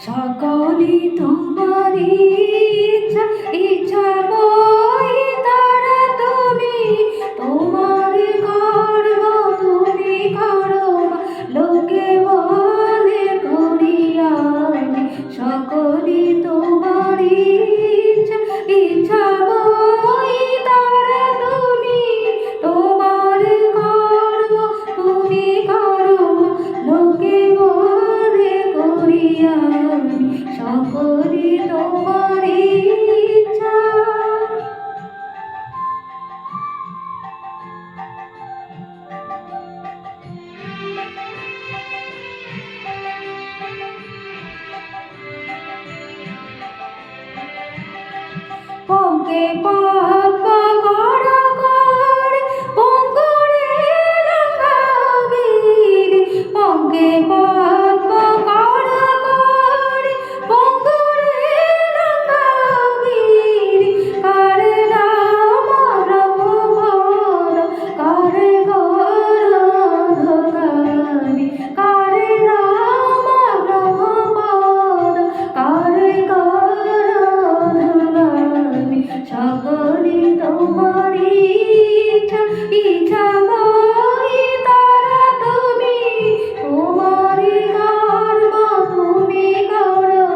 সকলি তোমারই ইচ্ছা ইচ্ছা বই তারা তুমি তোমার কর্ম তুমি করো লোকে বলে করিয়া সকলি তোমারই ইচ্ছা ইচ্ছা বই তারা তুমি তোমার কর্ম তুমি করো লোকে বলে করিয়া সকলি তোমার ইচ্ছা। পঙ্কে পদ্ম কর কর পঙ্গরে লঙ্কাগিরি পঙ্কে পদ্ম কর কর পঙ্গরে লঙ্কাগিরি কারে রাম ব্রহ্মপদ কারে গৌরধকারি কারে রাম ব্রহ্মপদ কারে গৌরধকারি সকলি তোমার ইচ্ছা ইচ্ছা বই তারা তুমি তোমার কর্ম তুমি করো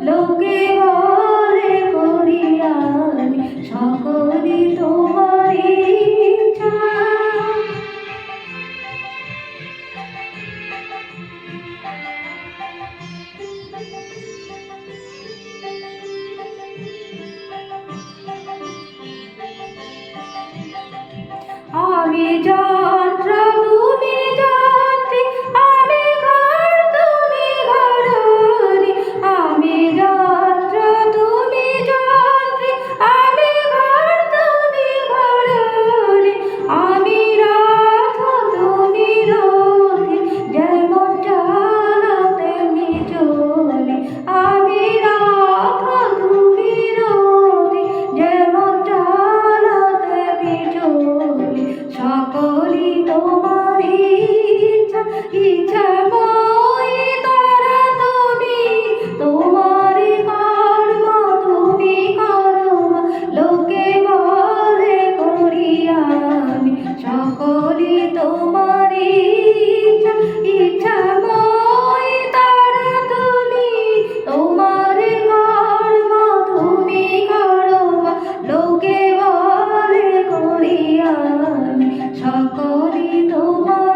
লোকে বলে করিয়া সকলি তোমার ইচ্ছা। আমি যন্ত্র তুমি যন্ত্রী আমি ঘর তুমি ঘরণী আমি যন্ত্র তুমি যন্ত্রী আমি ঘর তুমি ঘরণী আমি রথ তুমি রথী যেমন চালা তেমনি চলি আমি রথ তুমি রথী যেমন চালা তেমনি চলি সকলি তোমার ইচ্ছা ইচ্ছা বই তারা তুমি তোমার কর্ম তুমি করো লোকে বলে করিয়া সকলি তোমার ইচ্ছা ইচ্ছা বই তারা তুমি তোমার কর্ম তুমি করো লোকে বলে করিয়া সকলি তোমার